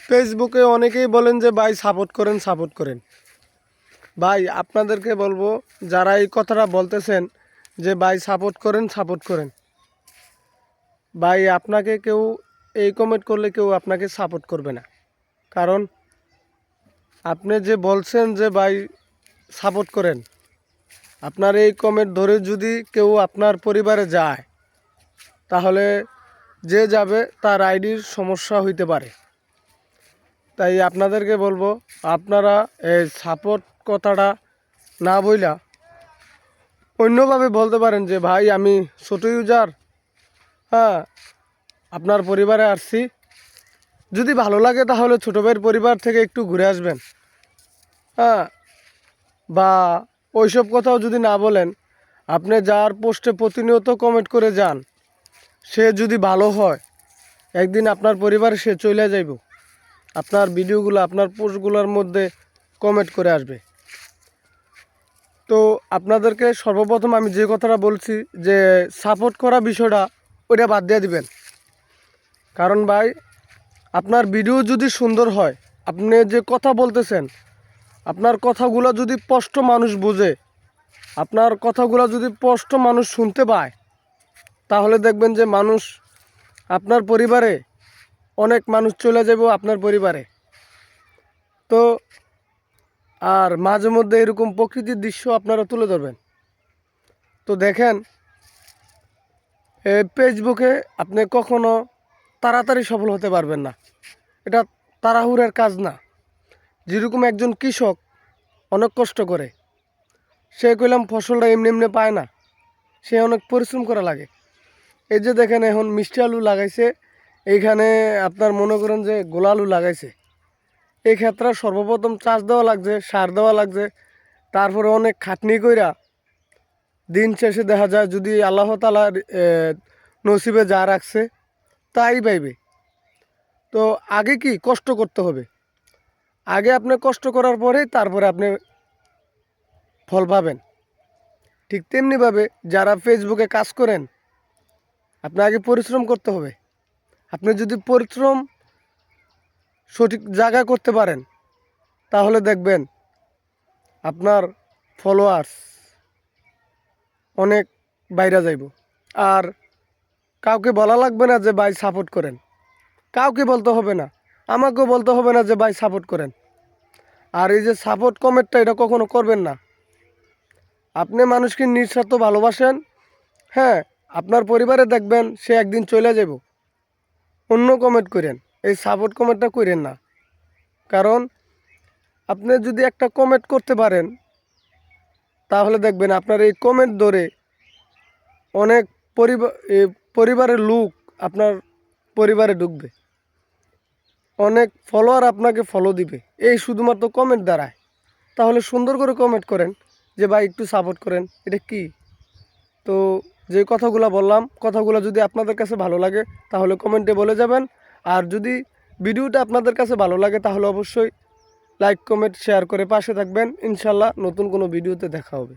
ফেসবুকে অনেকেই বলেন যে ভাই সাপোর্ট করেন। ভাই আপনাদেরকে বলবো, যারা এই কথাটা বলতেছেন যে ভাই সাপোর্ট করেন, ভাই আপনাকে কেউ এই কমেন্ট করলে কেউ আপনাকে সাপোর্ট করবে না। কারণ আপনি যে বলছেন যে ভাই সাপোর্ট করেন, আপনার এই কমেন্ট ধরে যদি কেউ আপনার পরিবারে যায়, তাহলে যে যাবে তার আইডির সমস্যা হইতে পারে। তাই আপনাদেরকে বলবো, আপনারা এই সাপোর্ট কথাটা না বইলা অন্যভাবে বলতে পারেন যে ভাই আমি ছোট ইউজার, হ্যাঁ আপনার পরিবারে আসছি, যদি ভালো লাগে তাহলে ছোটো ভাইয়ের পরিবার থেকে একটু ঘুরে আসবেন, হ্যাঁ। বা ওইসব কথাও যদি না বলেন, আপনি যার পোস্টে প্রতিনিয়ত কমেন্ট করে যান, সে যদি ভালো হয়, একদিন আপনার পরিবারে সে চলে যাইব, আপনার ভিডিওগুলো আপনার পোস্টগুলোর মধ্যে কমেন্ট করে আসবে। তো আপনাদেরকে সর্বপ্রথম আমি যে কথাটা বলছি যে সাপোর্ট করা বিষয়টা, ওইটা বাদ দিয়ে দিবেন। কারণ ভাই আপনার ভিডিও যদি সুন্দর হয়, আপনি যে কথা বলতেছেন, আপনার কথাগুলো যদি স্পষ্ট মানুষ বোঝে, আপনার কথাগুলো যদি স্পষ্ট মানুষ শুনতে পায়, তাহলে দেখবেন যে মানুষ আপনার পরিবারে, অনেক মানুষ চলে যাব আপনার পরিবারে। তো আর মাঝে মধ্যে এরকম প্রকৃতির দৃশ্য আপনারা তুলে ধরবেন। তো দেখেন, ফেসবুকে আপনি কখনো তাড়াতাড়ি সফল হতে পারবেন না, এটা তাড়াহুড়ের কাজ না। যেরকম একজন কৃষক অনেক কষ্ট করে, সে কইলাম ফসলটা এমনি এমনি পায় না, সে অনেক পরিশ্রম করা লাগে। এই যে দেখেন এখন মিষ্টি আলু লাগাইছে, এইখানে আপনার মনে করেন যে গোলা আলু লাগাইছে, এই ক্ষেত্রে সর্বপ্রথম চাষ দেওয়া লাগছে, সার দেওয়া লাগছে, তারপরে অনেক খাটনি কইরা দিন শেষে দেখা যায় যদি আল্লাহ তাআলার নসিবে যা রাখছে তাই পাইবে। তো আগে কি কষ্ট করতে হবে, আগে আপনি কষ্ট করার পরেই তারপরে আপনি ফল পাবেন। ঠিক তেমনিভাবে যারা ফেসবুকে কাজ করেন, আপনি আগে পরিশ্রম করতে হবে। আপনি যদি পরিশ্রম সঠিক জায়গায় করতে পারেন, তাহলে দেখবেন আপনার ফলোয়ার্স অনেক বাইরে যাইব। আর কাউকে বলা লাগবে না যে ভাই সাপোর্ট করেন, কাউকে বলতে হবে না, আমাকেও বলতে হবে না যে ভাই সাপোর্ট করেন। আর এই যে সাপোর্ট কমেন্টটা, এটা কখনো করবেন না। আপনি মানুষকে নিঃস্বার্থ ভালোবাসেন, হ্যাঁ, আপনার পরিবারে দেখবেন সে একদিন চলে যাব, অন্য কমেন্ট করেন, এই সাপোর্ট কমেন্টটা করেন না। কারণ আপনি যদি একটা কমেন্ট করতে পারেন, তাহলে দেখবেন আপনার এই কমেন্ট ধরে অনেক পরিবারের লোক আপনার পরিবারে ঢুকবে, অনেক ফলোয়ার আপনাকে ফলো দিবে, এই শুধুমাত্র কমেন্ট দ্বারায়। তাহলে সুন্দর করে কমেন্ট করেন যে ভাই একটু সাপোর্ট করেন, এটা কি। তো যে কথাগুলো বললাম, কথাগুলো যদি আপনাদের কাছে ভালো লাগে তাহলে কমেন্টে বলে যাবেন। আর যদি ভিডিওটা আপনাদের কাছে ভালো লাগে তাহলে অবশ্যই লাইক কমেন্ট শেয়ার করে পাশে থাকবেন। ইনশাল্লাহ নতুন কোনো ভিডিওতে দেখা হবে।